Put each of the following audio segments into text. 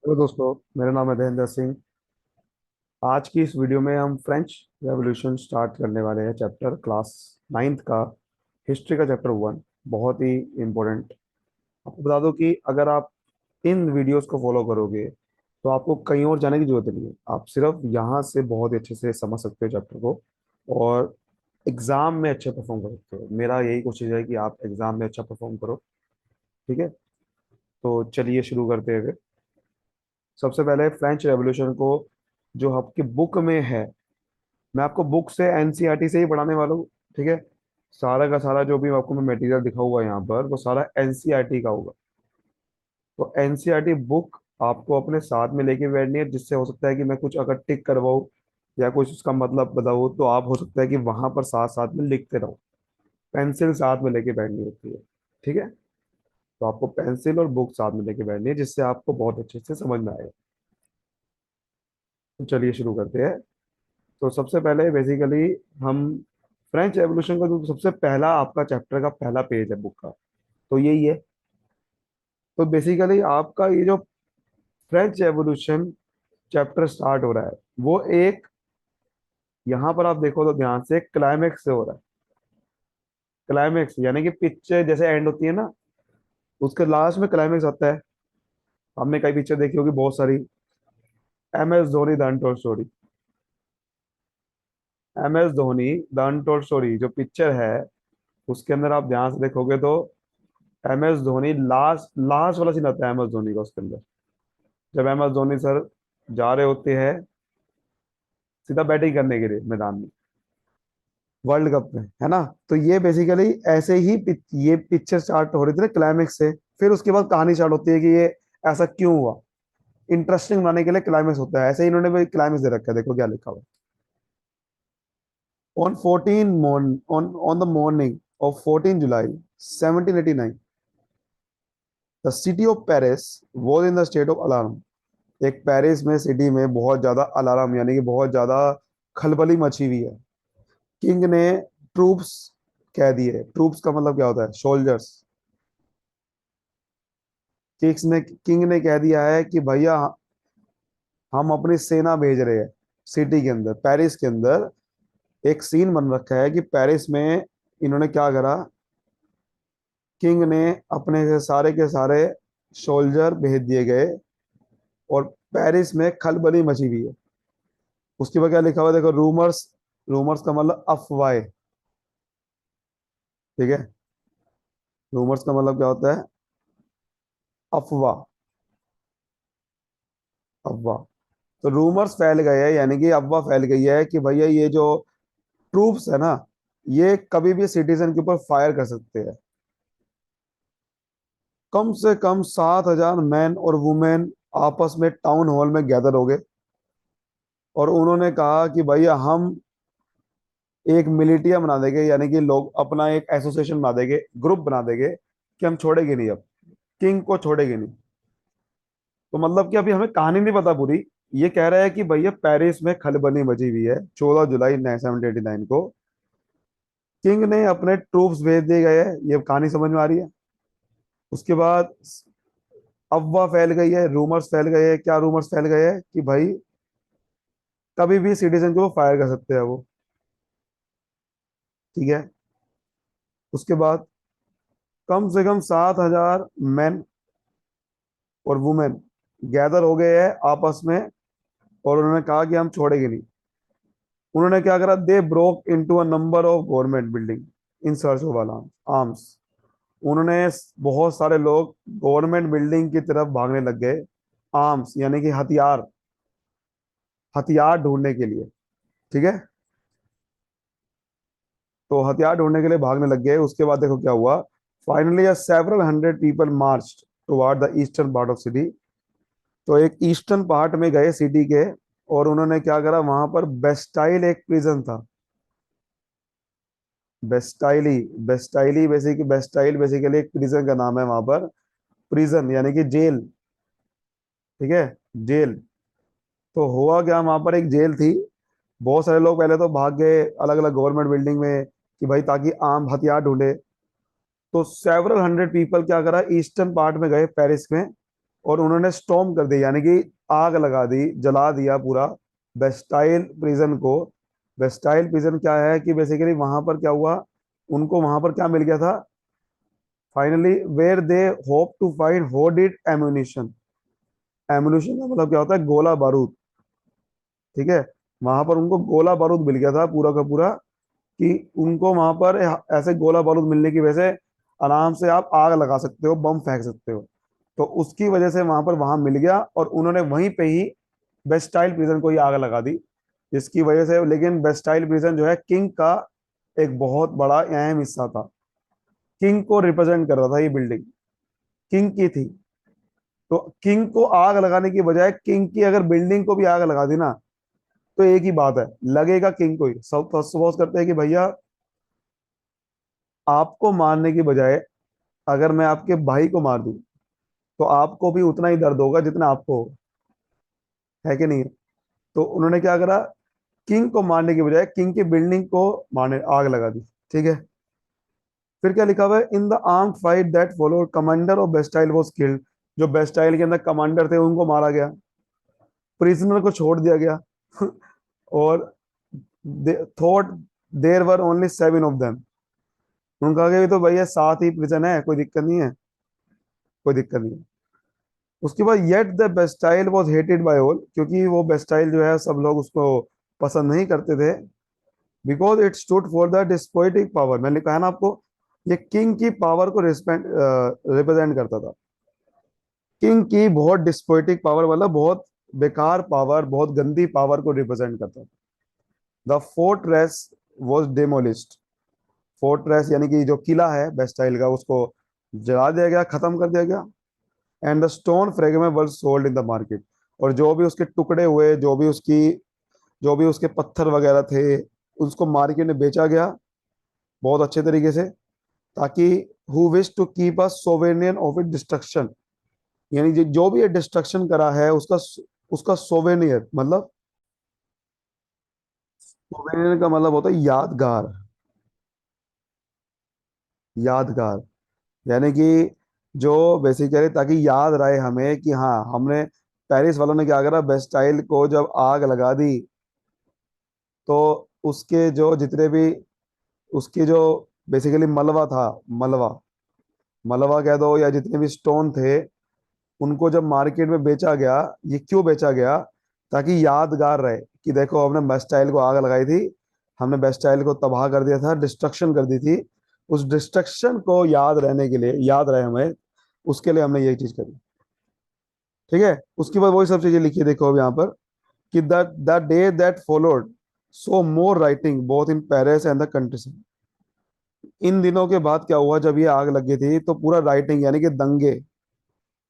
Hello दोस्तों, मेरा नाम है धैर्येंद्र सिंह। आज की इस वीडियो में हम फ्रेंच रेवोल्यूशन स्टार्ट करने वाले हैं। चैप्टर क्लास नाइन्थ का, हिस्ट्री का चैप्टर वन। बहुत ही इम्पोर्टेंट। आपको बता दो कि अगर आप इन वीडियोस को फॉलो करोगे तो आपको कहीं और जाने की जरूरत नहीं है। आप सिर्फ यहाँ से बहुत ही अच्छे से समझ सकते हो चैप्टर को, और एग्जाम में अच्छे परफॉर्म कर सकते हो। मेरा यही कोशिश है कि आप एग्जाम में अच्छा परफॉर्म करो। ठीक है, तो चलिए शुरू करते हैं फिर। सबसे पहले फ्रेंच रेवोल्यूशन को जो आपकी बुक में है, मैं आपको बुक से एनसीईआरटी से ही पढ़ाने वाला हूँ। ठीक है, सारा का सारा जो भी आपको मैं मटेरियल दिखाऊंगा यहाँ पर वो सारा एनसीईआरटी का होगा। तो एनसीईआरटी बुक आपको अपने साथ में लेके बैठनी है, जिससे हो सकता है कि मैं कुछ अगर टिक करवाऊँ या कुछ उसका मतलब बताऊँ तो आप हो सकता है कि वहां पर साथ साथ में लिखते रहो। पेंसिल साथ में लेके बैठनी होती है। ठीक है, तो आपको पेंसिल और बुक साथ में लेके बैठनी है, जिससे आपको बहुत अच्छे से समझ में आएगा। तो चलिए शुरू करते हैं। तो सबसे पहले बेसिकली हम फ्रेंच रेवोल्यूशन का जो सबसे पहला आपका चैप्टर का पहला पेज है बुक का, तो यही है। तो बेसिकली आपका ये जो फ्रेंच रेवोल्यूशन चैप्टर स्टार्ट हो रहा है वो एक, यहाँ पर आप देखो तो ध्यान से, क्लाइमेक्स से हो रहा है। क्लाइमेक्स यानी कि पिक्चर जैसे एंड होती है ना, उसके लास्ट में क्लाइमेक्स आता है। हमने कई पिक्चर देखी होगी बहुत सारी। M S Dhoni the untold story. M S Dhoni the untold story जो पिक्चर है, उसके अंदर आप ध्यान से देखोगे तो M S Dhoni last last वाला सीन आता है एम एस धोनी का उसके अंदर। जब एम एस धोनी सर जा रहे होते हैं सीधा बैटिंग करने के लिए मैदान में, वर्ल्ड कप में, है ना। तो ये बेसिकली ऐसे ही ये पिक्चर स्टार्ट हो रही थी ना क्लाइमेक्स से। फिर उसके बाद कहानी स्टार्ट होती है कि ये ऐसा क्यों हुआ। इंटरेस्टिंग बनाने के लिए क्लाइमेक्स होता है। ऐसे ही इन्होंने भी क्लाइमेक्स दे रखा है, देखो क्या लिखा हुआ है। On 14 on the morning of 14 July 1789 the city of Paris was in the state of alarm. एक पेरिस में सिटी में बहुत ज्यादा अलार्म यानी कि बहुत ज्यादा खलबली मची हुई है। किंग ने ट्रूप्स कह दिए। ट्रूप्स का मतलब क्या होता है? सोल्जर्स। किंग ने कह दिया है कि भैया हम अपनी सेना भेज रहे हैं सिटी के अंदर, पेरिस के अंदर। एक सीन बन रखा है कि पेरिस में इन्होंने क्या करा, किंग ने अपने सारे के सारे सोल्जर भेज दिए गए, और पेरिस में खलबली मची हुई है। उसके बाद क्या लिखा हुआ है देखो, रूमर्स। रूमर्स का मतलब अफवाह। ठीक है, रूमर्स का मतलब क्या होता है? अफवाह। अफवाह। तो रूमर्स फैल गए हैं यानी कि अफवाह फैल गई है कि भैया ये जो ट्रूप्स है ना, ये कभी भी सिटीजन के ऊपर फायर कर सकते हैं। कम से कम 7,000 मैन और वुमेन आपस में टाउन हॉल में गैदर हो गए, और उन्होंने कहा कि भैया हम एक मिलिटिया बना देंगे, यानी कि लोग अपना एक एसोसिएशन बना देंगे, ग्रुप बना देंगे कि हम छोड़ेंगे नहीं, अब किंग को छोड़ेंगे नहीं। तो मतलब कि अभी हमें कहानी नहीं पता पूरी। ये कह रहा है कि भैया पेरिस में खलबली मची हुई है 14 जुलाई 1789 को। किंग ने अपने ट्रूप्स भेज दिए गए हैं, ये कहानी समझ में आ रही है। उसके बाद अफवाह फैल गई है, रूमर्स फैल गए हैं। क्या रूमर्स फैल गए हैं? कि भाई कभी भी सिटीजन को फायर कर सकते हैं वो। ठीक है, उसके बाद कम से कम 7,000 मैन और वुमेन गैदर हो गए हैं आपस में, और उन्होंने कहा कि हम छोड़ेंगे नहीं। उन्होंने क्या करा, they broke into a number of government building in search of arms. उन्होंने बहुत सारे लोग गवर्नमेंट बिल्डिंग की तरफ भागने लग गए। आर्म्स यानी कि हथियार, हथियार ढूंढने के लिए। ठीक है, तो हथियार ढूंढने के लिए भागने लग गए। उसके बाद देखो क्या हुआ। Finally several hundred people March toward the eastern part of city. तो एक ईस्टर्न पार्ट में गए सिटी के, और उन्होंने क्या करा, वहां पर बेस्टाइल एक प्रिजन था। बेस्टाइली, बेस्टाइल बेसिकली एक प्रिजन का नाम है वहां पर। प्रिजन यानी कि जेल। ठीक है, जेल। तो हुआ क्या, वहां पर एक जेल थी। बहुत सारे लोग पहले तो भाग गए अलग अलग गवर्नमेंट बिल्डिंग में कि भाई ताकि आम हथियार ढूंढे। तो सेवरल हंड्रेड पीपल क्या करा, ईस्टर्न पार्ट में गए पेरिस में, और उन्होंने स्टॉर्म कर दिया, यानी कि आग लगा दी, जला दिया पूरा बेस्टाइल प्रिजन को। बेस्टाइल प्रिजन क्या है कि बेसिकली वहां पर क्या हुआ, उनको वहां पर क्या मिल गया था finally, where they hope to find hoarded ammunition. Ammunition का मतलब क्या होता है, गोला बारूद। ठीक है, वहां पर उनको गोला बारूद मिल गया था पूरा का पूरा, कि उनको वहां पर ऐसे गोला बारूद मिलने की वजह से आराम से आप आग लगा सकते हो, बम फेंक सकते हो। तो उसकी वजह से वहां पर वहां मिल गया, और उन्होंने वहीं पे ही बेस्टाइल प्रिजन को ही आग लगा दी, जिसकी वजह से। लेकिन बेस्टाइल प्रिजन जो है किंग का एक बहुत बड़ा अहम हिस्सा था, किंग को रिप्रेजेंट कर रहा था ये बिल्डिंग, किंग की थी। तो किंग को आग लगाने की बजाय किंग की अगर बिल्डिंग को भी आग लगा दी ना, तो एक ही बात है, लगेगा किंग को ही। सब सपोज करते हैं कि भैया आपको मारने की बजाय अगर मैं आपके भाई को मार दूं, तो आपको भी उतना ही दर्द होगा जितना आपको हो, है कि नहीं? तो उन्होंने क्या करा, किंग को मारने की बजाय किंग की बिल्डिंग को मारने आग लगा दी। ठीक है, फिर क्या लिखा हुआ है, in the armed fight that follow commander of Bastille was killed. जो बेस्टाइल के अंदर कमांडर थे उनको मारा गया, प्रिजनर को छोड़ दिया गया और thought there were only 7 of them. उन्होंने कहा कि ये तो भैया 7 ही प्रिजन है, कोई दिक्कत नहीं है, कोई दिक्कत नहीं है। उसके बाद yet the Bastille was hated by all, क्योंकि वो बेस्टाइल जो है सब लोग उसको पसंद नहीं करते थे, because it stood for the despotic power. मैंने कहा ना आपको, ये किंग की पावर को रिप्रेजेंट करता था। किंग की बहुत डिस्पोटिक पावर, मतलब बहुत बेकार पावर, बहुत गंदी पावर को रिप्रेजेंट करता था। The fortress was डेमोलिस्ड। फोर्ट्रेस यानी कि जो किला है बेस्टाइल का, उसको जला दिया गया, खत्म कर दिया गया। And the stone fragment were sold in the market. और जो भी उसके टुकड़े हुए, जो भी उसके पत्थर वगैरह थे, उसको मार्केट में बेचा गया बहुत अच्छे तरीके से, ताकि who wish to keep a souvenir of it destruction, यानी जो भी ये डिस्ट्रक्शन करा है उसका उसका सोवेनियर मतलब, सोवेनियर का मतलब होता है यादगार। यादगार यानी कि जो बेसिकली ताकि याद रहे हमें कि हाँ हमने, पेरिस वालों ने क्या करा, बेस्टाइल को जब आग लगा दी, तो उसके जो जितने भी उसके जो बेसिकली मलबा था, मलबा मलबा कह दो या जितने भी स्टोन थे, उनको जब मार्केट में बेचा गया, ये क्यों बेचा गया, ताकि यादगार रहे कि देखो हमने बेस्टाइल को आग लगाई थी, हमने बेस्टाइल को तबाह कर दिया था, डिस्ट्रक्शन कर दी थी। उस डिस्ट्रक्शन को याद रहने के लिए, याद रहे हमें, उसके लिए हमने ये चीज करी। ठीक है, उसके बाद वही सब चीजें लिखी है, देखो अब यहाँ पर कि the day that followed so more writing both in Paris and the country. इन दिनों के बाद क्या हुआ, जब ये आग लगी थी तो पूरा राइटिंग यानी कि दंगे,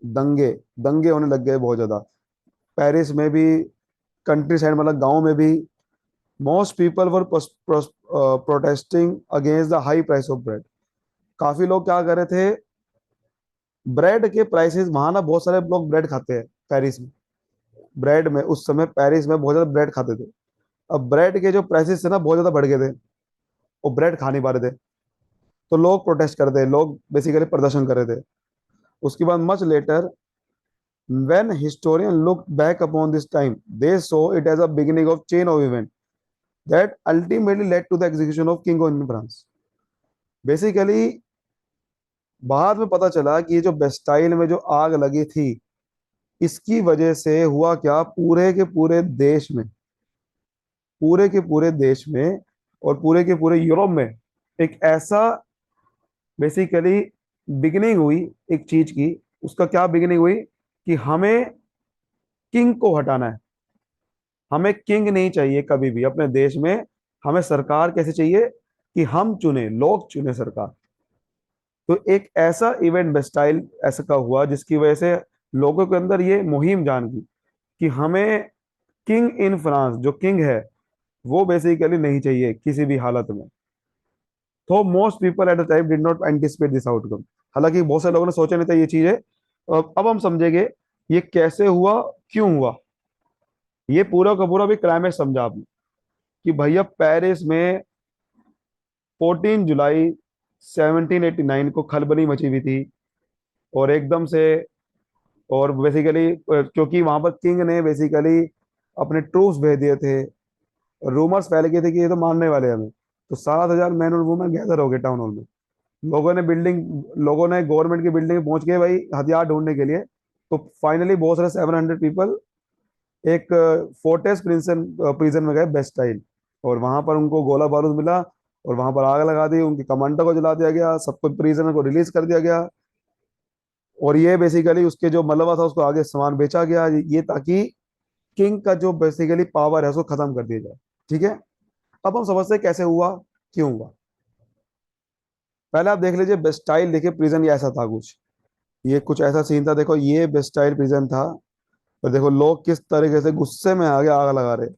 दंगे दंगे होने लग गए बहुत ज्यादा, पेरिस में भी, कंट्री साइड मतलब गांव में भी। Most people were protesting against the high price of bread. काफी लोग क्या कर रहे थे, ब्रेड के प्राइसेस, वहां ना बहुत सारे लोग ब्रेड खाते हैं पेरिस में। ब्रेड में उस समय पेरिस में बहुत ज्यादा ब्रेड खाते थे। अब ब्रेड के जो प्राइसेस थे ना बहुत ज्यादा बढ़ गए थे, वो ब्रेड खा नहीं पा रहे थे, तो लोग प्रोटेस्ट कर रहे थे, लोग बेसिकली प्रदर्शन कर रहे थे। उसके बाद much later, when historians look back upon this time, they saw it as a beginning of chain of events that ultimately led to the execution of King in France. Basically बाद में पता चला कि ये जो बेस्टाइल में जो आग लगी थी, इसकी वजह से हुआ क्या, पूरे के पूरे देश में, पूरे के पूरे देश में और पूरे के पूरे यूरोप में एक ऐसा बेसिकली बिगिनिंग हुई एक चीज की। उसका क्या बिगिनिंग हुई, कि हमें किंग को हटाना है। हमें किंग नहीं चाहिए कभी भी अपने देश में। हमें सरकार कैसे चाहिए, कि हम चुने, लोग चुने सरकार। तो एक ऐसा इवेंट बेस्टाइल ऐसा का हुआ जिसकी वजह से लोगों के अंदर ये मुहिम जान गई कि हमें किंग इन फ्रांस, जो किंग है वो बेसिकली नहीं चाहिए किसी भी हालत में। तो most people at the time did not anticipate this outcome. हालांकि बहुत सारे लोगों ने सोचा नहीं था ये चीज है। अब हम समझेंगे ये कैसे हुआ, क्यों हुआ। ये पूरा का पूरा भी क्लाइमेक्स समझा आपने, कि भैया पेरिस में 14 जुलाई 1789 को खलबली मची हुई थी, और एकदम से और बेसिकली क्योंकि वहां पर किंग ने बेसिकली अपने ट्रूप्स भेज दिए थे, रूमर्स फैल गए थे कि ये तो मारने वाले हैं हमें। तो 7,000 मैन और वुमेन गैदर हो गए टाउन हॉल में। लोगों ने गवर्नमेंट की बिल्डिंग में पहुंच गए भाई हथियार ढूंढने के लिए। तो फाइनली बहुत सारे 700 पीपल एक फोर्टेस प्रिजन प्रिजन में गए बेस्टाइल। और वहां पर उनको गोला बारूद मिला, और वहां पर आग लगा दी, उनके कमांडर को जला दिया गया, सबको प्रिजनर को रिलीज कर दिया गया। और ये बेसिकली उसके जो मलबा था उसको आगे सामान बेचा गया, ये ताकि किंग का जो बेसिकली पावर है उसको खत्म कर दिया जाए। ठीक है। अब हम समझते हैं कैसे हुआ, क्यों हुआ। पहले आप देख लीजिए बेस्टाइल, देखिए प्रिजन ये ऐसा था कुछ, ये कुछ ऐसा सीन था। देखो ये बेस्टाइल प्रिजन था, और देखो लोग किस तरीके से गुस्से में आगे आग लगा रहे।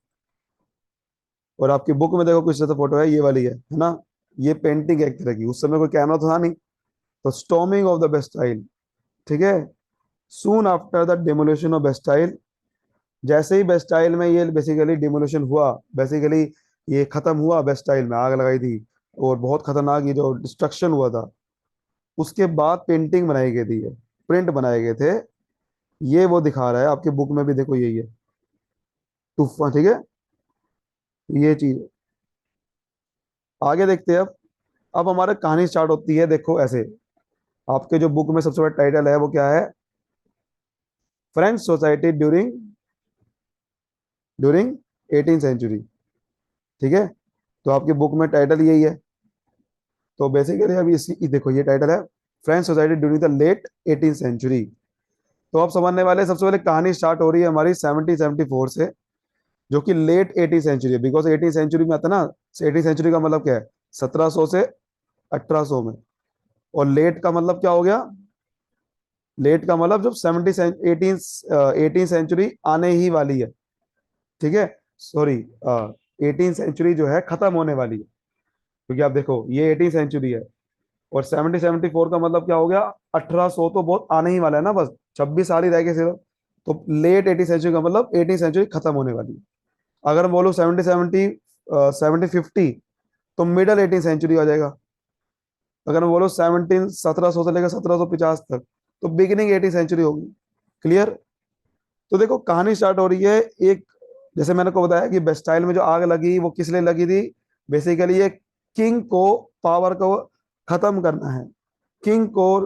और आपकी बुक में देखो कुछ ऐसा फोटो है, ये वाली है ना। ये पेंटिंग एक तरह की, उस समय कोई कैमरा तो था नहीं। तो स्टॉर्मिंग ऑफ द बेस्टाइल, ठीक है। Soon after the demolition of Bastille, जैसे ही बेस्टाइल में ये बेसिकली डिमोलिशन हुआ, बेसिकली ये खत्म हुआ, बेस्टाइल में आग लगाई थी, और बहुत खतरनाक ये जो डिस्ट्रक्शन हुआ था, उसके बाद पेंटिंग बनाई गई थी, ये प्रिंट बनाए गए थे। ये वो दिखा रहा है, आपके बुक में भी देखो यही है, तूफान, ठीक है। ये चीज है। आगे देखते हैं अब हमारा कहानी स्टार्ट होती है, देखो ऐसे। आपके जो बुक में सबसे बड़ा टाइटल है वो क्या है? French society during during 18th century. ठीक है। तो आपके बुक में टाइटल यही है। तो बेसिकली अभी इसी देखो ये टाइटल है, French society during the late 18th century. तो आप समझने वाले, सबसे पहले कहानी स्टार्ट हो रही है हमारी 1774 से, जो कि लेट 18th सेंचुरी है। बिकॉज 18th सेंचुरी में आता है ना, 18th सेंचुरी का मतलब क्या है? 1700 से 1800 में। और लेट का मतलब क्या हो गया? लेट का मतलब जब 18th सेंचुरी आने ही वाली है। ठीक है। सॉरी, 18th सेंचुरी जो है खत्म होने वाली है। क्योंकि आप देखो ये 18th सेंचुरी है, और 1774 का मतलब क्या हो गया? 1800 तो बहुत आने ही वाला है ना, बस 26 साल ही रह गए सिर्फ। तो लेट 18th सेंचुरी का मतलब 18th सेंचुरी खत्म होने वाली है। अगर हम बोलो 1750, तो मिडल 18th सेंचुरी आ जाएगा। अगर हम बोलो 1700 से लेकर 1750 तक, तो बिगिनिंग 18th सेंचुरी होगी। क्लियर? तो देखो कहानी स्टार्ट हो रही है एक, जैसे मैंने को बताया कि बेस्टाइल में जो आग लगी वो किस लिए लगी थी? बेसिकली ये किंग को पावर को खत्म करना है। किंग को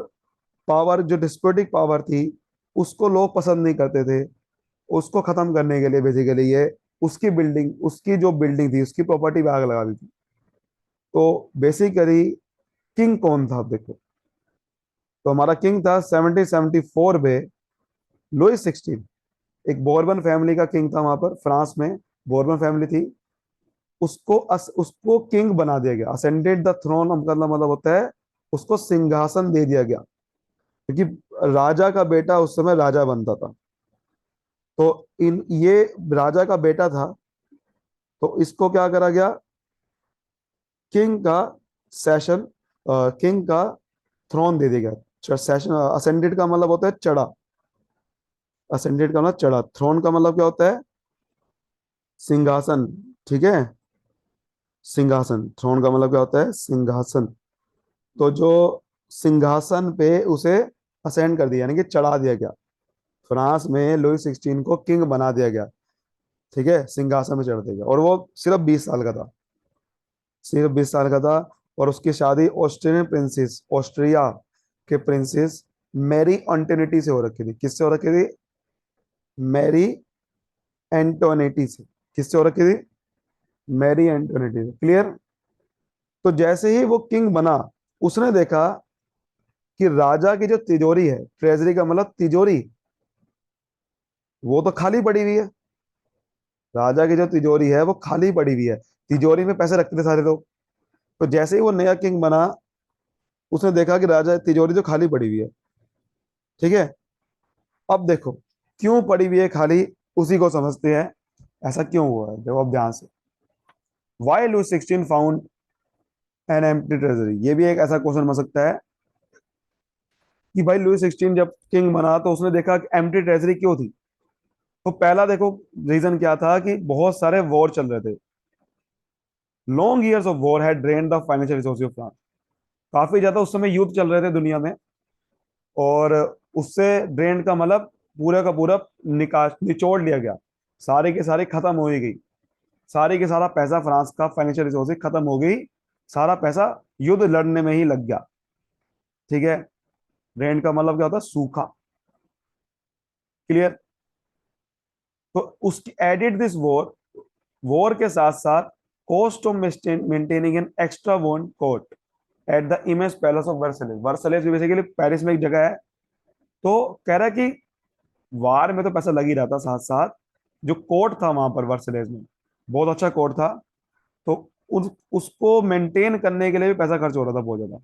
पावर, जो डिस्पोटिक पावर थी, उसको लोग पसंद नहीं करते थे। उसको खत्म करने के लिए बेसिकली ये उसकी जो बिल्डिंग थी, उसकी प्रॉपर्टी पे आग लगा दी थी। तो बेसिकली किंग कौन था? आप देखो, तो हमारा किंग था 1774 में लुइस 16। एक बोर्बन फैमिली का किंग था वहां पर, फ्रांस में बोर्बन फैमिली थी। उसको किंग बना दिया गया, असेंडेड द थ्रोन का मतलब होता है उसको सिंहासन दे दिया गया। क्योंकि राजा का बेटा उस समय राजा बनता था। तो इन ये राजा का बेटा था, तो इसको क्या करा गया? किंग का सेशन, किंग का थ्रोन दे दिया गया। सेशन, असेंडेड का मतलब होता है चढ़ा। असेंडेड का मतलब चढ़ा, थ्रोन का मतलब क्या होता है? सिंहासन। ठीक है। सिंहासन, थ्रोन का मतलब क्या होता है? सिंहासन। तो जो सिंहासन पे उसे असेंड कर दिया, यानी कि चढ़ा दिया गया। फ्रांस में लुई 16 को किंग बना दिया गया। ठीक है, सिंहासन में चढ़ दिया गया, और वो सिर्फ 20 साल का था। सिर्फ 20 साल का था। और उसकी शादी ऑस्ट्रियन प्रिंसेस, ऑस्ट्रिया के प्रिंसेस मैरी एंटोनेटी से हो रखी थी। किससे हो रखी थी? मैरी एंटोनेटी से। किससे हो रखी थी? मैरी एंटोनेटी से। क्लियर? तो जैसे ही वो किंग बना, उसने देखा कि राजा की जो तिजोरी है, ट्रेजरी का मतलब तिजोरी, वो तो खाली पड़ी हुई है। राजा की जो तिजोरी है वो खाली पड़ी हुई है। तिजोरी में पैसे रखते थे सारे लोग। तो जैसे ही वो नया किंग बना, उसने देखा कि राजा तिजोरी तो खाली पड़ी हुई है। ठीक है। अब देखो क्यों पड़ी हुई है खाली, उसी को समझते हैं। ऐसा क्यों हुआ है, देखो अब ध्यान से। Why Louis 16 found an empty treasury, ये भी एक ऐसा क्वेश्चन बन सकता है कि भाई लुई 16 जब किंग बना तो उसने देखा कि एम्प्टी ट्रेजरी क्यों थी। तो पहला देखो रीजन क्या था, कि बहुत सारे वॉर चल रहे थे। Long years of war had drain the financial resources of France. काफी ज्यादा उस समय युद्ध चल रहे थे दुनिया में। और उससे ड्रेन का मतलब पूरा का पूरा निकास निचोड़ लिया गया, सारे के सारे खत्म हो ही गई, सारे के सारा पैसा फ्रांस का फाइनेंशियल रिसोर्सेज खत्म हो गई, सारा पैसा युद्ध लड़ने में ही लग गया। ठीक है, रेंट का मतलब क्या होता है, सूखा। क्लियर। तो उसकी एडिड दिस वॉर, वॉर के साथ साथ cost of maintaining an extra one court at the image palace of Versailles. Versailles basically Paris में एक जगह है। तो कह रहा है कि वार में तो पैसा लग ही रहा था, साथ साथ जो कोर्ट था वहां पर वर्सलेस में, बहुत अच्छा कोर्ट था। तो उसको मेंटेन करने के लिए भी पैसा खर्च हो रहा था बहुत ज्यादा।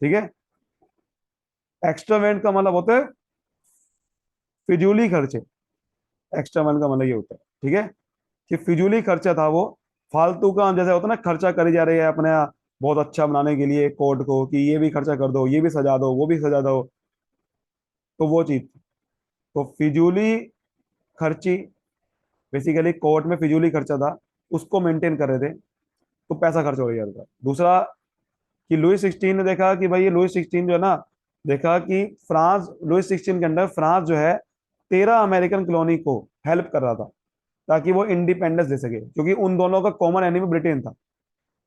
ठीक है, एक्स्ट्रा वेंट का मतलब होता है फिजूली खर्चे। एक्स्ट्रा वेंट का मतलब ये होता है, ठीक है, कि फिजूली खर्चा था वो, फालतू का जैसे होता है ना, खर्चा करी जा रही है अपने बहुत अच्छा बनाने के लिए कोर्ट को, कि ये भी खर्चा कर दो, ये भी सजा दो, वो भी सजा दो। तो वो चीज, तो फिजूली खर्ची, बेसिकली कोर्ट में फिजूली खर्चा था, उसको मेंटेन कर रहे थे, तो पैसा खर्च हो गया था। दूसरा कि लुइस सिक्सटीन ने देखा कि भाई ये लुइस सिक्सटीन जो है ना, देखा कि फ्रांस, लुइस सिक्सटीन के अंडर फ्रांस जो है 13 अमेरिकन कॉलोनी को हेल्प कर रहा था, ताकि वो इंडिपेंडेंस दे सके, क्योंकि उन दोनों का कॉमन एनिमी ब्रिटेन था।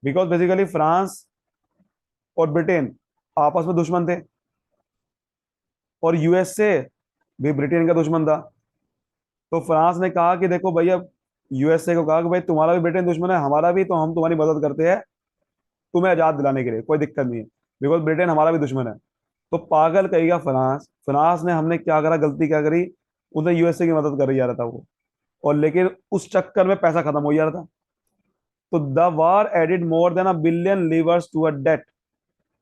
बिकॉज बेसिकली फ्रांस और ब्रिटेन आपस में दुश्मन थे, और यूएसए भी ब्रिटेन का दुश्मन था। तो फ्रांस ने कहा कि देखो भैया, यूएसए को कहा कि भाई तुम्हारा भी ब्रिटेन दुश्मन है, हमारा भी, तो हम तुम्हारी मदद करते हैं तुम्हें आजाद दिलाने के लिए, कोई दिक्कत नहीं है, बिकॉज ब्रिटेन हमारा भी दुश्मन है। तो पागल कहेगा फ्रांस, फ्रांस ने हमने क्या करा, गलती क्या करी, उसने यूएसए की मदद कर जा रहा था वो, और लेकिन उस चक्कर में पैसा खत्म हो जा रहा था। तो the war added more than $1 billion to a debt.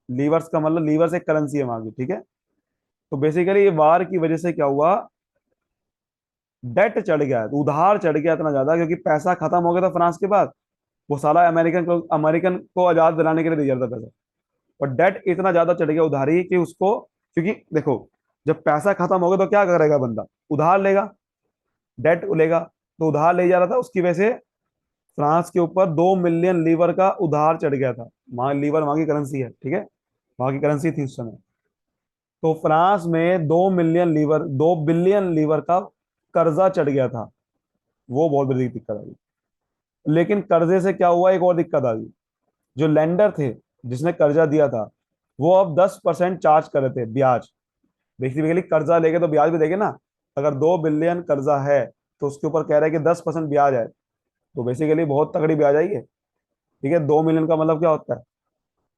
Livres का मतलब, लीवर्स एक करेंसी है वहां की, ठीक है। तो बेसिकली ये वार की वजह से क्या हुआ, डेट चढ़ गया, तो उधार चढ़ गया इतना ज्यादा, क्योंकि पैसा खत्म हो गया था फ्रांस के पास, वो साला अमेरिकन को आजाद दिलाने के लिए दे जा रहा था पैसा, और डेट इतना ज्यादा चढ़ गया उधारी कि उसको, क्योंकि देखो, जब पैसा खत्म हो गया तो क्या करेगा बंदा, उधार लेगा, डेट लेगा। तो उधार ले जा रहा था, उसकी वजह से फ्रांस के ऊपर 2 मिलियन लीवर का उधार चढ़ गया था। वहां लीवर वहां की करेंसी है, ठीक है, वहां की करेंसी थी उस समय। तो फ्रांस में 2 मिलियन लीवर, 2 बिलियन लीवर का कर्जा चढ़ गया था। वो बहुत बड़ी दिक्कत आ गई। लेकिन कर्जे से क्या हुआ, एक और दिक्कत आ गई, जो लेंडर थे, जिसने कर्जा दिया था, वो अब 10% चार्ज कर रहे थे ब्याज। बेसिकली कर्जा लेके तो ब्याज भी देंगे ना, अगर 2 बिलियन कर्जा है, तो उसके ऊपर कह रहे हैं कि 10% ब्याज है, तो बेसिकली बहुत तगड़ी ब्याज आई है। ठीक है, 2 मिलियन का मतलब क्या होता है,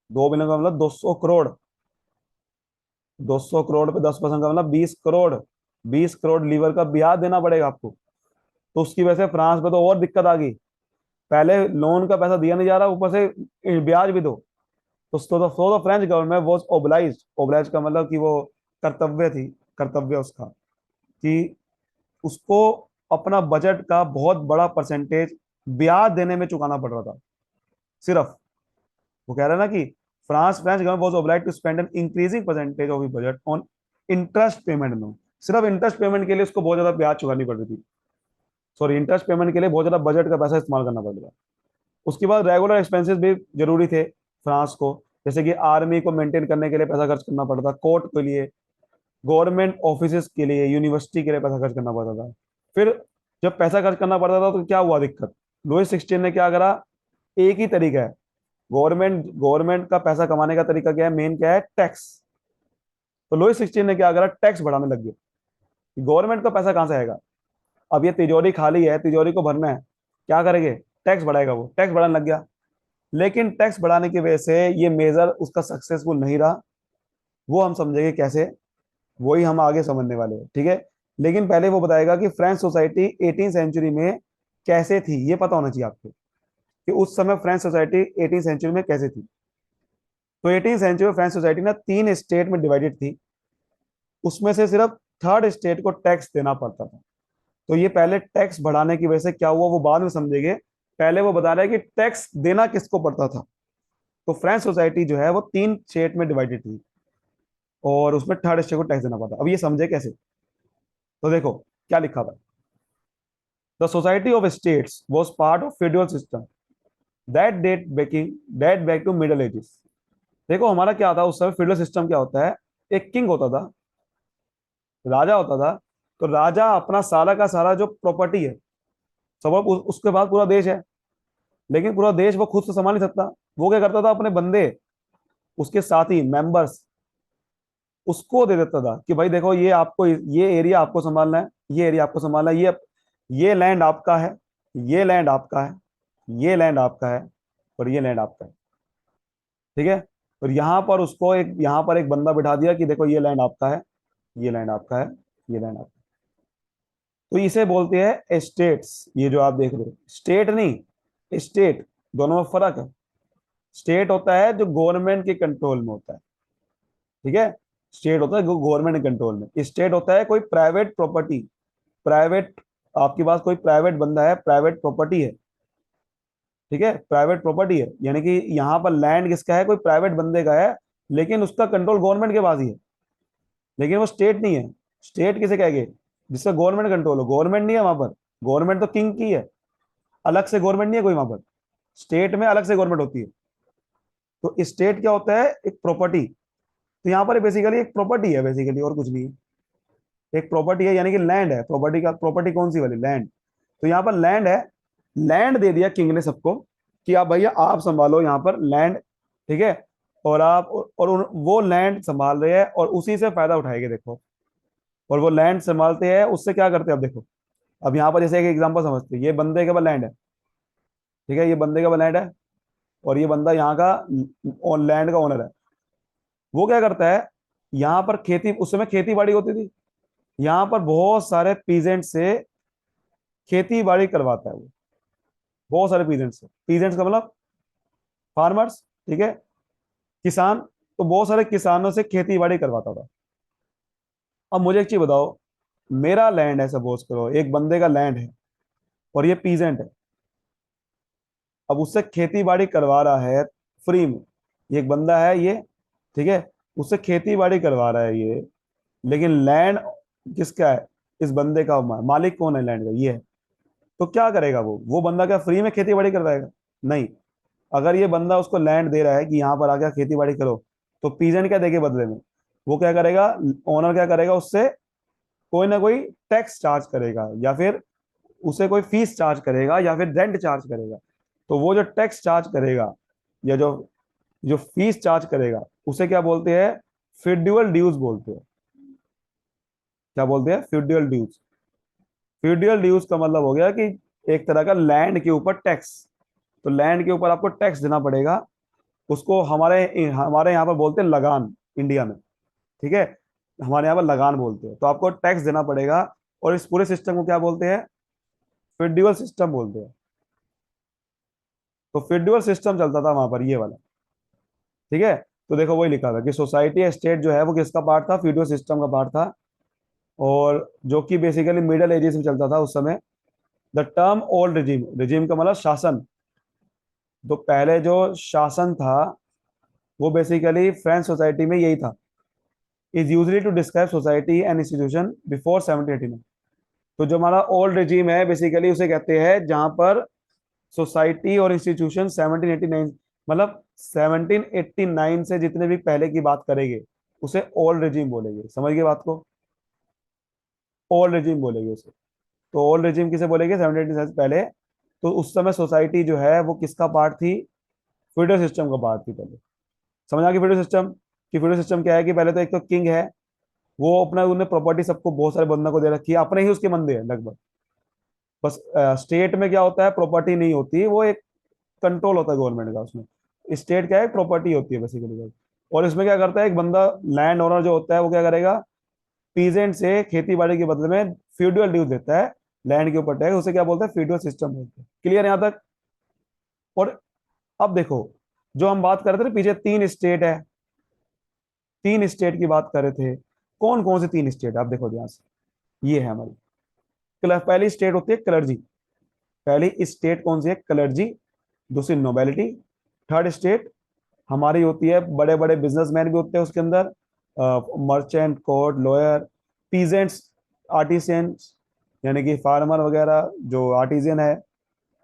2 मिलियन का मतलब 200 करोड़, 200 करोड़ पे 10% का मतलब 20 करोड़, 20 करोड़ लीवर का ब्याज देना पड़ेगा आपको। तो उसकी वजह से फ्रांस में तो और दिक्कत आ गई, पहले लोन का पैसा दिया नहीं जा रहा, ऊपर से ब्याज भी दो। तो French government was obliged, oblige का मतलब कि वो कर्तव्य थी, कर्तव्य उसका, कि उसको अपना बजट का बहुत बड़ा परसेंटेज ब्याज देने में चुकाना पड़ रहा था सिर्फ। वो कह रहा है ना कि France French government was obliged to spend an increasing percentage of budget on interest payment में, सिर्फ इंटरेस्ट पेमेंट के लिए उसको बहुत ज्यादा ब्याज चुकानी पड़ रही थी। सॉरी, इंटरेस्ट पेमेंट के लिए बहुत ज्यादा बजट का पैसा इस्तेमाल करना पड़ रहा था। उसके बाद रेगुलर एक्सपेंसेस भी जरूरी थे फ्रांस को, जैसे कि आर्मी को मेंटेन करने के लिए पैसा खर्च करना पड़ता था, कोर्ट के लिए, गवर्नमेंट ऑफिस के लिए, यूनिवर्सिटी के लिए पैसा खर्च करना पड़ता था। फिर जब पैसा खर्च करना पड़ता था तो क्या हुआ दिक्कत, लुइस सिक्सटीन ने क्या करा, एक ही तरीका है, गवर्नमेंट गवर्नमेंट का पैसा कमाने का तरीका क्या है, मेन क्या है, टैक्स। तो लुइस सिक्सटीन ने क्या करा, टैक्स बढ़ाने लग गया। गवर्नमेंट का पैसा कहां से आएगा, अब ये तिजोरी खाली है, तिजोरी को भरना है, क्या करेंगे, टैक्स बढ़ाएगा, वो टैक्स बढ़ाने लग गया। लेकिन टैक्स बढ़ाने की वजह से ये मेजर उसका सक्सेसफुल नहीं रहा। वो हम समझेंगे कैसे, वही हम आगे समझने वाले हैं, ठीक है। लेकिन पहले वो बताएगा कि फ्रेंच सोसाइटी 18 सेंचुरी में कैसे थी, ये पता होना चाहिए आपको, कि उस समय फ्रेंच सोसाइटी 18 सेंचुरी में कैसे थी। तो 18 सेंचुरी में फ्रेंच सोसाइटी ना 3 स्टेट में डिवाइडेड थी, उसमें से सिर्फ थर्ड स्टेट को टैक्स देना पड़ता था। तो ये पहले टैक्स बढ़ाने की वजह से क्या हुआ वो बाद में समझेंगे, पहले वो बता रहा है कि टैक्स देना किसको पड़ता था। तो फ्रेंच सोसाइटी जो है वो 3 स्टेट में डिवाइडेड थी, और उसमें थर्ड स्टेट को टैक्स देना पड़ता। अब ये समझे कैसे, तो देखो क्या लिखा था, the society of states was part of federal system that back to middle ages. देखो हमारा क्या था उस समय, फेडरल सिस्टम क्या होता है, एक किंग होता था, राजा होता था, तो राजा अपना सारा का सारा जो प्रॉपर्टी है सब उसके बाद पूरा देश है, लेकिन पूरा देश वो खुद से संभाल नहीं सकता। वो क्या करता था, अपने बंदे, उसके साथी मेंबर्स, उसको दे देता था कि भाई देखो ये आपको, ये एरिया आपको संभालना है, ये एरिया आपको संभालना है, ये लैंड आपका है, ये लैंड आपका है, ये लैंड आपका है, और ये लैंड आपका है। ठीक है। और यहाँ पर उसको एक, यहाँ पर एक बंदा बिठा दिया कि देखो ये लैंड आपका है, ये लैंड आपका है, ये लैंड आपका है। तो इसे बोलते हैं स्टेट्स। ये जो आप देख रहे हो, स्टेट नहीं स्टेट, दोनों में फर्क है। स्टेट होता है जो गवर्नमेंट के कंट्रोल में होता है। ठीक है। स्टेट होता है गवर्नमेंट कंट्रोल में, स्टेट होता है कोई प्राइवेट प्रॉपर्टी, प्राइवेट, आपके पास कोई प्राइवेट बंदा है, प्राइवेट प्रॉपर्टी है। ठीक है, प्राइवेट प्रॉपर्टी है, यानी कि यहाँ पर लैंड किसका है, कोई प्राइवेट बंदे का है, लेकिन उसका कंट्रोल गवर्नमेंट के पास ही है, लेकिन वो स्टेट नहीं है। स्टेट किसे कहेंगे, जिसका गवर्नमेंट कंट्रोल हो, गवर्नमेंट नहीं है वहां पर, गवर्नमेंट तो किंग की है, अलग से गवर्नमेंट नहीं है कोई वहां पर, स्टेट में अलग से गवर्नमेंट होती है। तो स्टेट क्या होता है, एक प्रॉपर्टी। तो यहाँ पर बेसिकली एक प्रॉपर्टी है बेसिकली, और कुछ नहीं है, एक प्रॉपर्टी है, यानी कि लैंड है। प्रॉपर्टी का, प्रॉपर्टी कौन सी वाली, लैंड। तो यहाँ पर लैंड है, लैंड दे दिया किंग ने सबको कि आप भैया आप संभालो यहाँ पर लैंड। ठीक है। और आप, और वो लैंड संभाल रहे हैं और उसी से फायदा उठाएंगे, देखो। और वो लैंड संभालते हैं, उससे क्या करते हैं, अब देखो। अब यहाँ पर जैसे एक एग्जांपल समझते हैं, ये बंदे के पास लैंड है। ठीक है, ये बंदे का लैंड है, और ये बंदा यहाँ का लैंड का ओनर है। वो क्या करता है, यहाँ पर खेती, उस समय खेती बाड़ी होती थी, यहाँ पर बहुत सारे पीजेंट से खेती बाड़ी करवाता है वो, बहुत सारे पीजेंट से, पीजेंट्स का मतलब फार्मर्स। ठीक है, किसान। तो बहुत सारे किसानों से खेती बाड़ी करवाता था। अब मुझे एक चीज बताओ, मेरा लैंड है, सपोज करो एक बंदे का लैंड है, और ये पीजेंट है, अब उससे खेती बाड़ी करवा रहा है फ्री में। ये एक बंदा है ये, ठीक है, उससे खेती बाड़ी करवा रहा है ये, लेकिन लैंड किसका है, इस बंदे का। मालिक कौन है लैंड का, ये है। तो क्या करेगा वो बंदा क्या फ्री में खेती बाड़ी करवाएगा, नहीं। अगर ये बंदा उसको लैंड दे रहा है कि यहाँ पर आके खेती बाड़ी करो, तो पीजेंट क्या देके बदले में, वो क्या करेगा, ओनर क्या करेगा, उससे कोई ना कोई टैक्स चार्ज करेगा, या फिर उसे कोई फीस चार्ज करेगा, या फिर रेंट चार्ज करेगा। तो वो जो टैक्स चार्ज करेगा, या जो जो फीस चार्ज करेगा, उसे क्या बोलते हैं, फिड्यूअल ड्यूज बोलते हैं। क्या बोलते हैं, फ्यूडियल ड्यूज। फ्यूडियल ड्यूज का मतलब हो गया कि एक तरह का लैंड के ऊपर टैक्स। तो लैंड के ऊपर आपको टैक्स देना पड़ेगा, उसको हमारे हमारे यहाँ पर बोलते हैं लगान, इंडिया में। ठीक है, हमारे यहाँ पर लगान बोलते हैं, तो आपको टैक्स देना पड़ेगा। और इस पूरे सिस्टम को क्या बोलते हैं, फेड्यूअल सिस्टम बोलते हैं। तो फेड्यूअल सिस्टम चलता था वहां पर, ये वाला। ठीक है। तो देखो वही लिखा था कि सोसाइटी स्टेट जो है वो किसका पार्ट था, फेड्यूअल सिस्टम का पार्ट था। और जो कि बेसिकली मिडल एजेस में चलता था उस समय। The term old regime, regime का मतलब शासन। तो पहले जो शासन था, वो बेसिकली फ्रेंच सोसाइटी में यही था। Is usually to describe society and institution before 1789। तो जो हमारा ओल्ड रिजीम है बेसिकली उसे कहते हैं जहां पर सोसाइटी और इंस्टीट्यूशन 1789, मतलब 1789 से जितने भी पहले की बात करेंगे, उसे ओल्ड रिजीम बोलेंगे। समझ गए बात को, ओल्ड रिजीम बोलेंगे उसे। तो ओल्ड रिजीम किसे बोलेंगे, 1789 से पहले। तो उस समय सोसाइटी जो है वो किसका पार्ट थी, फ्यूडल सिस्टम का पार्ट थी पहले। समझ आ गई फ्यूडल सिस्टम, कि फ्यूडल सिस्टम क्या है, कि पहले तो एक तो किंग है, वो अपना, उन्हें प्रॉपर्टी सबको, बहुत सारे बंदों को दे रखी है, अपने ही उसके बंदे हैं लगभग। बस स्टेट में क्या होता है, प्रॉपर्टी नहीं होती, वो एक कंट्रोल होता है गवर्नमेंट का उसमें। स्टेट क्या है, प्रॉपर्टी होती है बेसिकली। और इसमें क्या करता है, एक बंदा लैंड ओनर जो होता है वो क्या करेगा, पीजेंट से खेती बाड़ी के बदले में फ्यूडुअल ड्यूज देता है, लैंड के ऊपर टैक्स, उसे क्या बोलते हैं, फ्यूडुअल सिस्टम बोलते हैं। क्लियर यहाँ तक। और अब देखो, जो हम बात कर रहे थे ना पीछे, तीन स्टेट है, तीन स्टेट की बात कर रहे थे। कौन कौन से तीन स्टेट, आप देखो ध्यान से। ये है हमारी पहली स्टेट होती है क्लर्जी। पहली स्टेट कौन सी है, क्लर्जी। दूसरी नोबेलिटी। थर्ड स्टेट हमारी होती है, बड़े बड़े बिजनेसमैन भी होते हैं उसके अंदर, मर्चेंट, कोर्ट, लॉयर, पीजेंट्स, आर्टिसेंस, यानी कि फार्मर वगैरह जो आर्टिजन है।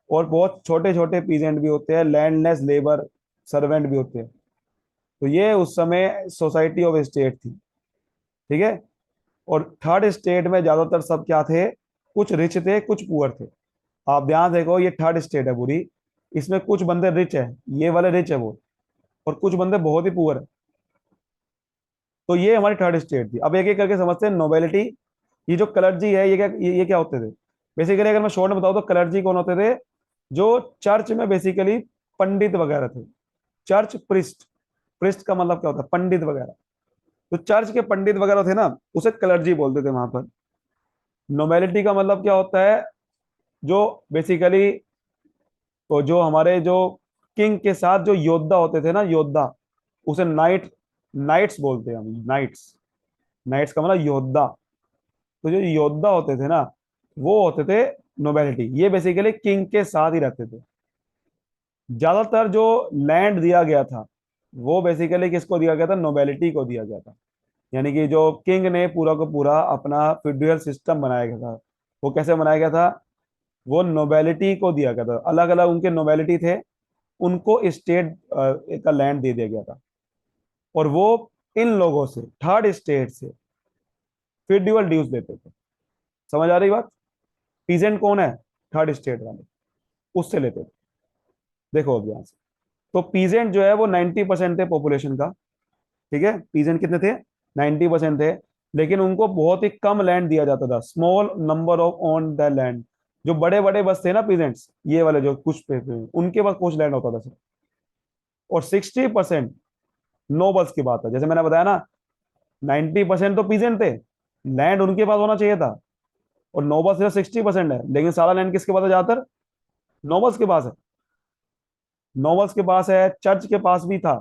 और बहुत छोटे छोटे पीजेंट भी होते हैं, लैंडलेस लेबर सर्वेंट भी होते हैं। तो ये उस समय सोसाइटी ऑफ स्टेट थी। ठीक है। और थर्ड स्टेट में ज्यादातर सब क्या थे, कुछ रिच थे कुछ पुअर थे। आप ध्यान देखो, ये थर्ड स्टेट है पूरी, इसमें कुछ बंदे रिच है, ये वाले रिच है वो, और कुछ बंदे बहुत ही पुअर है। तो ये हमारी थर्ड स्टेट थी। अब एक एक करके समझते हैं। नोबेलिटी, ये जो क्लर्जी है, ये क्या होते थे बेसिकली? अगर मैं शॉर्ट में बताऊं तो क्लर्जी कौन होते थे? जो चर्च में बेसिकली पंडित वगैरह थे। चर्च प्रिस्ट, प्रिस्ट का मतलब क्या होता है? पंडित वगैरह। तो चर्च के पंडित वगैरह थे ना, उसे क्लर्जी बोलते थे वहां पर। नोबेलिटी का मतलब क्या होता है? जो बेसिकली, तो जो हमारे जो किंग के साथ जो योद्धा होते थे ना, योद्धा, उसे नाइट्स बोलते हैं हम, नाइट्स। नाइट्स का मतलब योद्धा। तो जो योद्धा होते थे ना, वो होते थे नोबेलिटी। ये बेसिकली किंग के साथ ही रहते थे। ज्यादातर जो लैंड दिया गया था, वो बेसिकली किसको दिया गया था? नोबेलिटी को दिया गया था। यानी कि जो किंग ने पूरा का पूरा अपना फ्यूडल सिस्टम बनाया गया था, वो कैसे बनाया गया था? वो नोबेलिटी को दिया गया था। अलग अलग उनके नोबेलिटी थे, उनको स्टेट का लैंड दे दिया गया था। और वो इन लोगों से, थर्ड स्टेट से, फ्यूडल ड्यूज लेते थे। समझ आ रही बात? पीजेंट कौन है? थर्ड स्टेट वाले, उससे लेते थे। देखो अब यहां से, तो पीजेंट जो है वो 90% थे पॉपुलेशन का। ठीक है, पीजेंट कितने थे? 90% थे। लेकिन उनको बहुत ही कम लैंड दिया जाता था, small number of on the land. जो बड़े बड़े बस थे ना पीजेंट्स, ये वाले जो कुछ पे उनके पास कुछ लैंड होता था सिर्फ। और 60% नोबल्स की बात है, जैसे मैंने बताया ना, 90% तो पीजेंट थे, लैंड उनके पास होना चाहिए था। और नोबल सिर्फ 60% है, लेकिन सारा लैंड किसके पास है ज्यादातर? नोबल्स के पास है। नोबल्स के पास है, चर्च के पास भी था,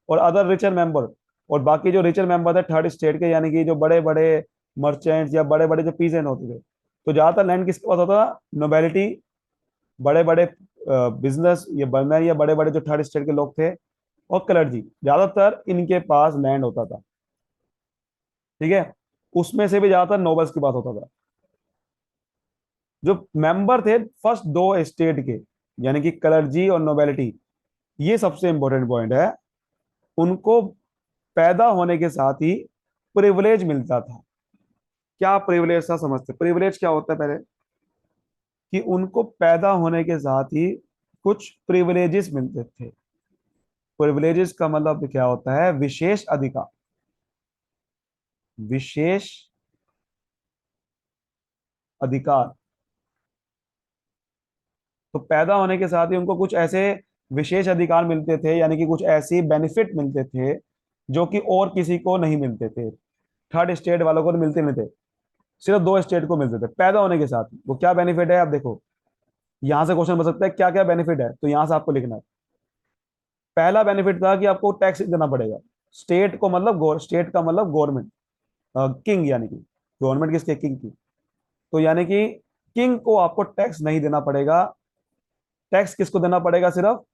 और अदर रिचर मेंबर। और बाकी जो रिचर मेंबर थे थर्ड स्टेट के, यानी कि जो बड़े बड़े मर्चेंट्स या बड़े बड़े जो पीजेंट होते थे, तो ज्यादातर लैंड किसके पास होता था? नोबेलिटी, बड़े बड़े बिजनेस या बर्मन या बड़े बड़े जो थर्ड स्टेट के लोग थे, और क्लर्जी, ज्यादातर इनके पास लैंड होता था। ठीक है, उसमें से भी ज्यादातर नोबल्स की बात होता था। जो मेंबर थे फर्स्ट दो स्टेट के, यानी कि क्लर्जी और नोबेलिटी, ये सबसे इंपॉर्टेंट पॉइंट है। उनको पैदा होने के साथ ही प्रिविलेज मिलता था। क्या प्रिविलेज था समझते? प्रिविलेज क्या होता है पहले, कि उनको पैदा होने के साथ ही कुछ प्रिविलेजेस मिलते थे। प्रिविलेजेस का मतलब क्या होता है? विशेष अधिकार। विशेष अधिकार। तो पैदा होने के साथ ही उनको कुछ ऐसे विशेष अधिकार मिलते थे, यानी कि कुछ ऐसी बेनिफिट मिलते थे जो कि और किसी को नहीं मिलते थे। थर्ड स्टेट वालों को तो मिलते नहीं थे, सिर्फ दो स्टेट को मिलते थे पैदा होने के साथ। वो क्या बेनिफिट है? आप देखो, यहां से क्वेश्चन बन सकता है क्या क्या बेनिफिट है, तो यहां से आपको लिखना है। पहला बेनिफिट था कि आपको टैक्स देना पड़ेगा। स्टेट को मतलब स्टेट का मतलब गवर्नमेंट, किंग, यानी कि गवर्नमेंट किसके? किंग की। तो यानी कि किंग को आपको टैक्स नहीं देना पड़ेगा। टैक्स किसको देना पड़ेगा? सिर्फ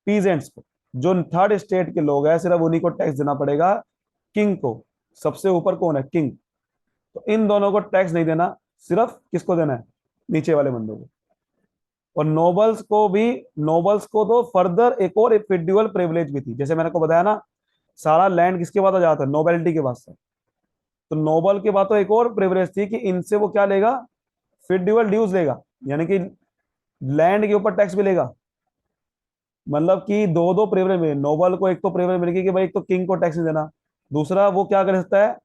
पीजेंट्स को। जो थर्ड स्टेट के लोग हैं, सिर्फ उन्हीं को टैक्स देना पड़ेगा। किंग को, सबसे ऊपर कौन है? किंग। तो इन दोनों को टैक्स नहीं देना, सिर्फ किसको देना है? नीचे वाले बंदों को। और नोबल्स को भी, नोबल्स को तो फर्दर एक और इंडिविजुअल प्रिविलेज भी थी, जैसे मैंने को बताया ना, सारा लैंड किसके पास आ जाता है? नोबेलिटी के पास है। तो नोबल के बाद तो एक और प्रिविलेज थी कि इनसे वो क्या लेगा? फिड्यूअल ड्यूज लेगा, यानी कि लैंड के ऊपर टैक्स भी लेगा। मतलब कि दो दो प्रिविलेज मिले नोबल को। एक तो प्रिविलेज मिल गई कि भाई एक तो किंग को टैक्स नहीं देना, दूसरा वो क्या कर सकता है,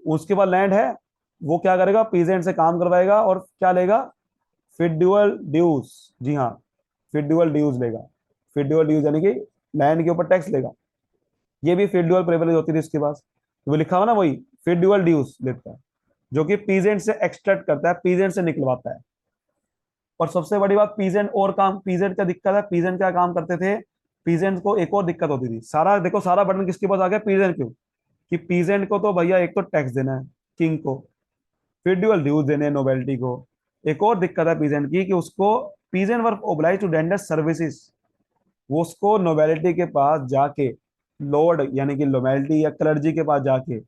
उसके पास लैंड है, वो क्या करेगा? पीजेंट से काम करवाएगा और क्या लेगा? फिड्यूअल ड्यूज। जी हाँ, फिड्यूअल ड्यूज लेगा। फिड्यूअल ड्यूज यानी कि लैंड के ऊपर टैक्स लेगा। ये भी फिड्यूअल प्रिविलेज होती थी इसके पास। वो लिखा हुआ ना, वही फिड्यूअल ड्यूज लेता है, जो कि पीजेंट से एक्सट्रैक्ट करता है, पीजेंट से निकलवाता है। और सबसे बड़ी बात, पीजेंट और काम, पीजेंट क्या दिक्कत है? पीजेंट क्या काम करते थे? पीजेंट को एक और दिक्कत होती थी। सारा देखो, सारा बर्डन किसके पास आ गया? पीजेंट क्यों? कि पीजेंट को तो भैया एक तो टैक्स देना है किंग को, फिर ड्यूअल ड्यूज देने हैं नोबेलिटी को। एक और दिक्कत है पीजेंट की, कि उसको peasant were oblige to render services. वो उसको नोबेलिटी के पास जाके, लॉर्ड यानी कि नोबेलिटी या क्लर्जी के पास जाके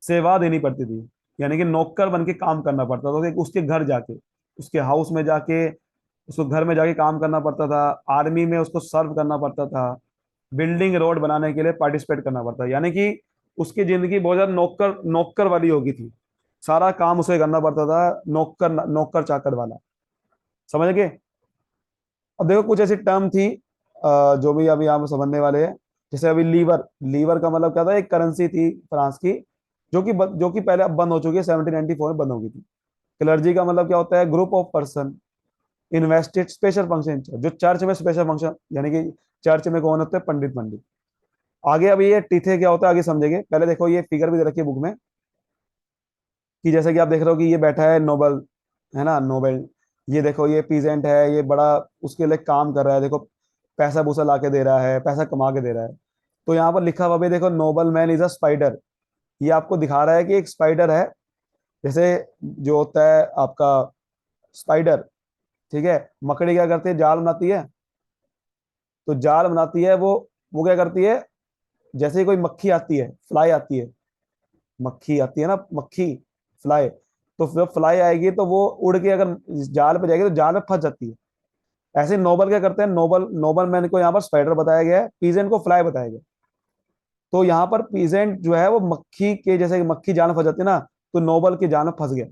सेवा देनी पड़ती थी। यानी कि नौकर बन के काम करना पड़ता था, तो उसके घर जाके, उसके हाउस में जाके, उसको घर में जाके काम करना पड़ता था। आर्मी में उसको सर्व करना पड़ता था। बिल्डिंग रोड बनाने के लिए पार्टिसिपेट करना पड़ता, यानी कि उसकी जिंदगी बहुत ज्यादा नौकर नौकर वाली होगी थी। सारा काम उसे करना पड़ता था, नौकर नौकर चाकर वाला। समझ गए? अब देखो कुछ ऐसी टर्म थी जो भी अभी आप समझने वाले हैं। जैसे अभी लीवर, लीवर का मतलब क्या था, एक करेंसी थी फ्रांस की, जो कि पहले अब बंद हो चुकी है, 1794 में बंद हो गई थी। क्लर्जी का मतलब क्या होता है, group of person invested special function, जो चर्च में स्पेशल फंक्शन, यानी कि चर्च में कौन होते हैं, पंडित पंडित। आगे अभी ये टीथे क्या होता है आगे समझेंगे, पहले देखो ये फिगर भी दे रखी है बुक में, कि जैसे कि आप देख रहे हो कि ये बैठा है नोबल, है ना, नोबेल। ये देखो ये पीजेंट है, ये बड़ा उसके लिए काम कर रहा है, देखो पैसा भूसा ला के दे रहा है, पैसा कमा के दे रहा है। तो यहाँ पर लिखा हुआ भी देखो, noble man is a spider. ये आपको दिखा रहा है कि एक स्पाइडर है, जैसे जो होता है आपका स्पाइडर, ठीक है। मकड़ी क्या करती है, जाल बनाती है। तो जाल बनाती है वो क्या करती है, जैसे ही कोई मक्खी आती है, फ्लाई आती है, मक्खी आती है ना, मक्खी, फ्लाई। तो जब फ्लाई आएगी तो वो उड़ के अगर जाल पे जाएगी तो जाल में फंस जाती है। ऐसे नोबल क्या करते हैं, नोबल नोबल मैन को यहाँ पर स्पाइडर बताया गया है, पीजेंट को फ्लाई बताया गया। तो यहाँ पर पीजेंट जो है वो मक्खी के जैसे, मक्खी जाल में फंस जाती है ना, तो नोबल की जाल में फंस गया।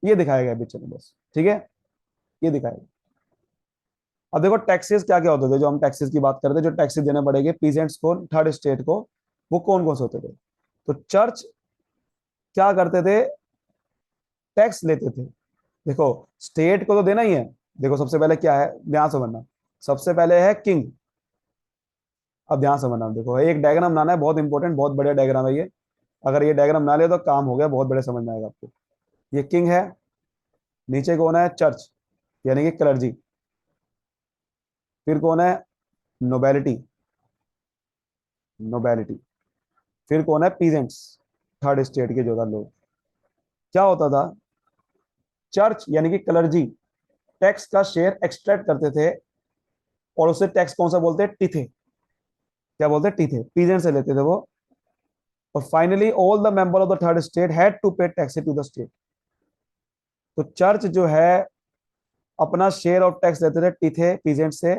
ये दिखाया गया पिक्चर में बस, ठीक है, ये दिखाया गया। अब देखो टैक्सेस क्या क्या होते थे, जो हम टैक्सेस की बात करते थे, जो टैक्सेस देने पड़ेंगे पीजेंट्स को, थर्ड स्टेट को, वो कौन कौन से होते थे। तो चर्च क्या करते थे, टैक्स लेते थे। देखो स्टेट को तो देना ही है। देखो सबसे पहले क्या है, ध्यान से बनना, सबसे पहले है किंग। अब ध्यान से बनना, देखो एक डायग्राम बनाना है, बहुत इंपॉर्टेंट, बहुत बढ़िया डायग्राम है ये। अगर ये डायग्राम बना लिया तो काम हो गया, बहुत बड़े समझ में आएगा आपको। ये किंग है, नीचे कौन है, चर्च, यानी कि क्लर्जी। फिर कौन है, नोबेलिटी, नोबेलिटी। फिर कौन है, पीजेंट्स, थर्ड स्टेट के जो था लोग। क्या होता था, चर्च यानी कि क्लर्जी टैक्स का शेयर एक्सट्रैक्ट करते थे, और उसे टैक्स कौन सा बोलते हैं, टीथे। क्या बोलते हैं, टीथे, पीजेंट से लेते थे वो। और finally all the member of the third state had to pay tax to the state. तो चर्च जो है अपना शेयर ऑफ टैक्स देते थे टीथे पीजेंट से,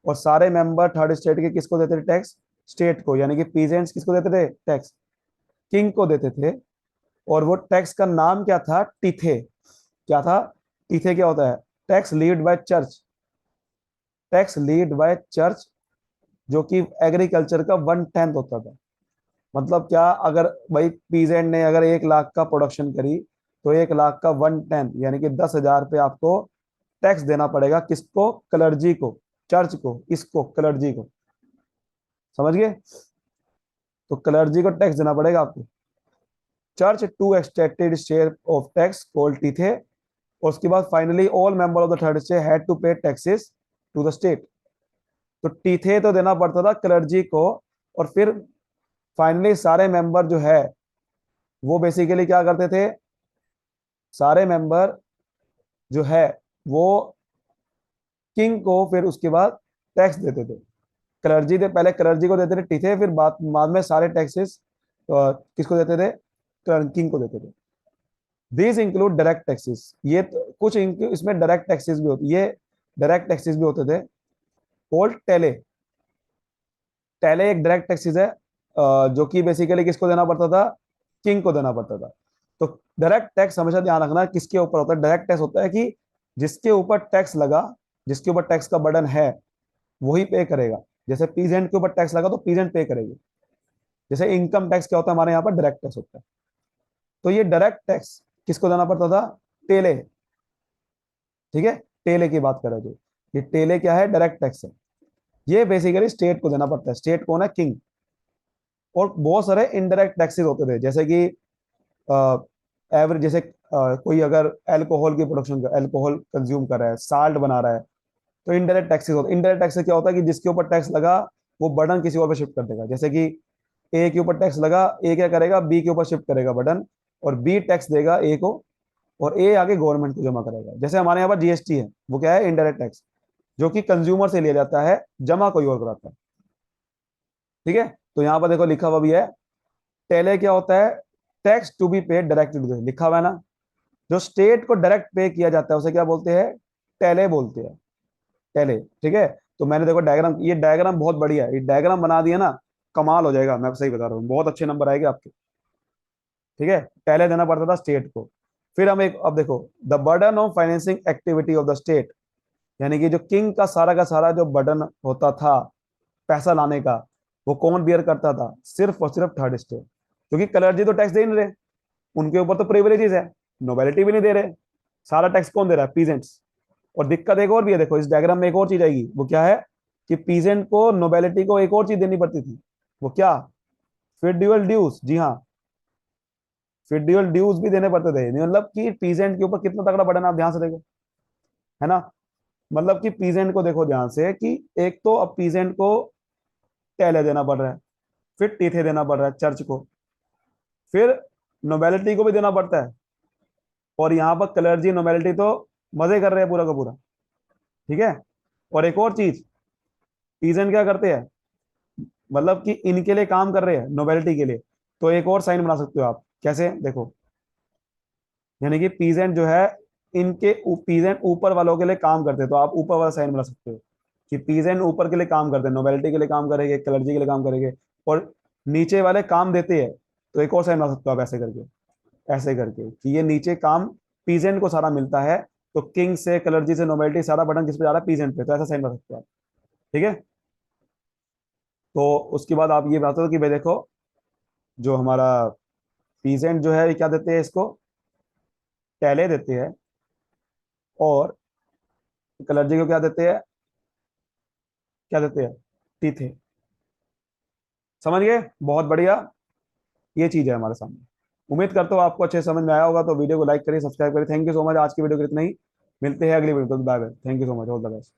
और सारे मेंबर थर्ड स्टेट के किसको देते थे टैक्स, स्टेट को, यानी कि पीजेंट्स किसको देते थे टैक्स, किंग को देते थे। और वो टैक्स का नाम क्या था, टीथे। क्या था, टीथे क्या होता है, tax lead by church, tax lead by church, जो कि एग्रीकल्चर का 1/10 होता था। मतलब क्या, अगर भाई पीजेंट ने अगर 1 लाख का प्रोडक्शन करी, तो 1 लाख का 1/10 यानी कि 10,000 पे आपको टैक्स देना पड़ेगा, किसको, क्लर्जी को, चर्च को, इसको क्लर्जी को। समझ गए? तो क्लर्जी को टैक्स देना पड़ेगा आपको। Church to extracted share of tax called tithe. और उसके बाद finally all member of the third state had to pay taxes to the state. तो टीथे तो देना पड़ता था क्लर्जी को, और फिर फाइनली सारे मेंबर जो है वो बेसिकली क्या करते थे, सारे मेंबर जो है वो किंग को फिर उसके बाद टैक्स देते थे। क्लर्जी दे पहले क्लर्जी को देते थे टीथे, फिर बाद बाद में सारे टैक्सेस किसको देते थे, किंग को देते थे। दीज इंक्लूड डायरेक्ट टैक्सेस, ये तो, कुछ इसमें डायरेक्ट टैक्सेस भी होते, ये डायरेक्ट टैक्सेस भी होते थे, कॉल्ड टेले। टेले एक डायरेक्ट टैक्सेस है, जो कि बेसिकली किसको देना पड़ता था, किंग को देना पड़ता था। तो डायरेक्ट टैक्स हमेशा ध्यान रखना किसके ऊपर होता है, डायरेक्ट टैक्स होता है कि जिसके ऊपर टैक्स लगा, जिसके ऊपर टैक्स का बर्डन है, वही पे करेगा। जैसे पीजेंट के ऊपर टैक्स लगा तो पीजेंट पे करेगी। जैसे इनकम टैक्स क्या होता है हमारे यहाँ पर, डायरेक्ट टैक्स होता है। तो ये डायरेक्ट टैक्स किसको देना पड़ता था, टेले, ठीक है। टेले की बात करें जो, ये टेले क्या है, डायरेक्ट टैक्स है। ये बेसिकली स्टेट को देना पड़ता है, स्टेट कौन है, किंग। और बहुत सारे इनडायरेक्ट टैक्सेस होते थे, जैसे कि एवरेज, जैसे कोई अगर अल्कोहल की प्रोडक्शन, अल्कोहल कंज्यूम कर रहा है, साल्ट बना रहा है, तो इनडायरेक्ट टैक्सेस होते हैं। इनडायरेक्ट टैक्स से क्या होता है कि जिसके ऊपर टैक्स लगा वो बर्डन किसी और पे शिफ्ट कर देगा। जैसे कि ए के ऊपर टैक्स लगा, ए क्या करेगा, बी के ऊपर शिफ्ट करेगा बर्डन, और बी टैक्स देगा ए को, और ए आगे गवर्नमेंट को जमा करेगा। जैसे हमारे यहाँ पर जीएसटी है, वो क्या है, इनडायरेक्ट टैक्स, जो कि कंज्यूमर से लिया जाता है, जमा कोई और कराता है, ठीक है। तो यहाँ पर देखो लिखा हुआ भी है, टेले क्या होता है, tax to be paid directly, लिखा हुआ है ना। जो स्टेट को डायरेक्ट पे किया जाता है उसे क्या बोलते हैं, टेले बोलते हैं, टेले, ठीक है। तो मैंने देखो डायग्राम, ये डायग्राम बहुत बढ़िया है, ये डायग्राम बना दिया ना, कमाल हो जाएगा, मैं सही बता रहा हूँ, बहुत अच्छे नंबर आएंगे आपके। ठीक है, पहले देना पड़ता था स्टेट को। फिर हम एक, अब देखो, the burden of financing activity of the state, यानी कि जो किंग का सारा जो बर्डन होता था पैसा लाने का, वो कौन बियर करता था? सिर्फ और सिर्फ थर्ड स्टेट, क्योंकि कलर्जी तो टैक्स दे ही नहीं रहे, उनके ऊपर तो प्रिविलेजेस है, नोबिलिटी भी नहीं दे रहे, सारा टैक्स कौन दे रहा है? पीजेंट्स। और दिक्कत एक और भी है, देखो इस डायग्राम में एक और चीज आएगी, वो क्या है कि पीजेंट को, नोबिलिटी को एक और चीज देनी पड़ती थी, वो क्या? फिड्यूअल ड्यूज। जी हाँ, फिड्यूअल ड्यूज भी देने पड़ते थे। नहीं, मतलब कि पीजेंट के ऊपर कितना तगड़ा बर्डन, आप ध्यान से देखो, है ना। मतलब कि पीजेंट को देखो ध्यान से कि एक तो अब पीजेंट को टैले देना पड़ रहा है, फिर टीथे देना पड़ रहा है चर्च को, फिर नोबिलिटी को भी देना पड़ता है, और यहाँ पर क्लर्जी नोबिलिटी तो मजे कर रहे हैं पूरा का पूरा। ठीक है। और एक और चीज, पीजेंट क्या करते हैं, मतलब कि इनके लिए काम कर रहे हैं नोबिलिटी के लिए, तो एक और साइन बना सकते हो आप, कैसे देखो, यानी कि पीजेंट जो है, इनके पीजेंट ऊपर वालों के लिए काम करते हैं, तो आप ऊपर वाला साइन बना सकते हो कि पीजेंट ऊपर के लिए काम करते हैं, नोबिलिटी के लिए काम करेंगे, क्लर्जी के लिए काम करेंगे, और नीचे वाले काम देते हैं, तो एक और साइन बना सकते हो आप ऐसे करके, ऐसे करके कि ये नीचे काम पीजेंट को सारा मिलता है, तो किंग से, क्लर्जी से, नोबिलिटी, सारा बटन किस पे जा रहा है? पीजेंट पे, तो ऐसा साइन बना सकते हो आप। ठीक है। तो उसके बाद आप ये बताते हो कि भाई देखो, जो हमारा पीजेंट जो है ये क्या देते हैं इसको? टैले देते हैं, और क्लर्जी को क्या देते हैं? क्या देते हैं? टीथे। समझ गए? बहुत बढ़िया। ये चीज है हमारे सामने। उम्मीद करता हूँ आपको अच्छे समझ में आया होगा, तो वीडियो को लाइक करिए, सब्सक्राइब करिए। थैंक यू सो मच, आज की वीडियो को इतना ही। मिलते हैं अगली वीडियो, तो bye bye, thank you so much, all the best.